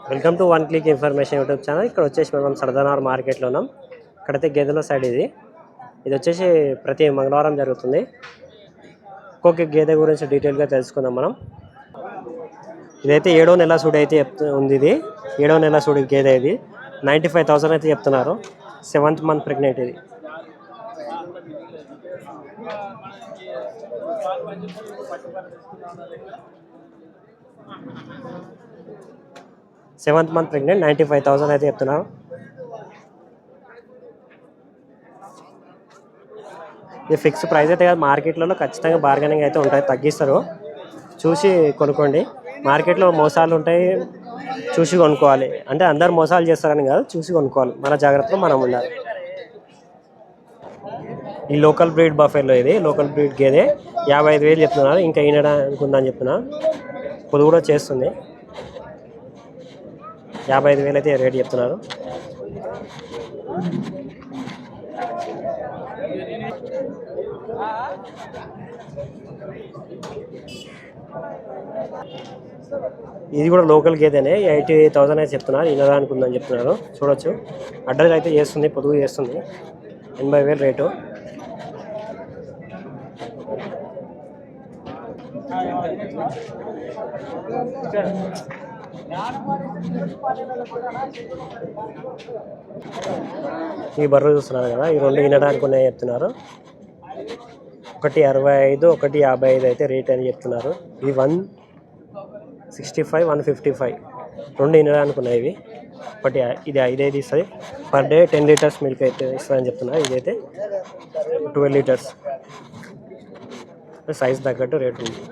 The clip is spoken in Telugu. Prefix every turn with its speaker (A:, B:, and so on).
A: Welcome to one click information YouTube channel. ఇక్కడ వచ్చేసి మనం సరదానగర్ మార్కెట్లో ఉన్నాం. ఇక్కడైతే గేదెల సైడ్ ఇది వచ్చేసి ప్రతి మంగళవారం జరుగుతుంది. ఒక్కొక్క గేదె గురించి డీటెయిల్గా తెలుసుకుందాం మనం. ఇదైతే 7వ నెల సూడి అయితే ఉంది. ఇది 7వ నెల సూడి గేదె. ఇది 95,000 అయితే చెప్తున్నారు. 7th month pregnant. ఇది 7th మంత్ ప్రెగ్నెంట్. 95,000 అయితే చెప్తున్నారు. ఇది ఫిక్స్ ప్రైస్ అయితే కాదు. మార్కెట్లలో ఖచ్చితంగా బార్గెనింగ్ అయితే ఉంటాయి, తగ్గిస్తారు. చూసి కొనుక్కోండి. మార్కెట్లో మోసాలు ఉంటాయి, చూసి కొనుక్కోవాలి. అంటే అందరు మోసాలు చేస్తారని కాదు, చూసి కొనుక్కోవాలి. మన జాగ్రత్తలో మనం ఉండాలి. ఈ లోకల్ బ్రీడ్ బఫెలో, ఇది లోకల్ బ్రీడ్ గేదె 55,000 చెప్తున్నారు. ఇంకా ఈనడానికి ఉందని చెప్తున్నారు. పొదుగు కూడా చేస్తుంది. 55,000 అయితే రేట్ చెప్తున్నారు. ఇది కూడా లోకల్ గేదెనే. 80,000 అయితే చెప్తున్నారు. ఈనడానికి ఉందని చెప్తున్నారు. చూడొచ్చు, అడ్డలు అయితే చేస్తుంది, పొదుగు చేస్తుంది. 80,000 రేటు. ఈ బర్రెలు చూస్తున్నారు కదా, ఈ రెండు ఈనడానికి ఉన్నాయి చెప్తున్నారు. ఒకటి 65, ఒకటి 55 అయితే రేట్ అని చెప్తున్నారు. ఇవి 165, 155 రెండు ఈనడానికి ఉన్నాయి. ఇవి ఒకటి ఇది 5 ఇస్తుంది. పర్ డే 10 లీటర్స్ మిల్క్ అయితే ఇస్తుందని చెప్తున్నారు. ఇదైతే 12 లీటర్స్. సైజ్ తగ్గట్టు రేట్ ఉంది.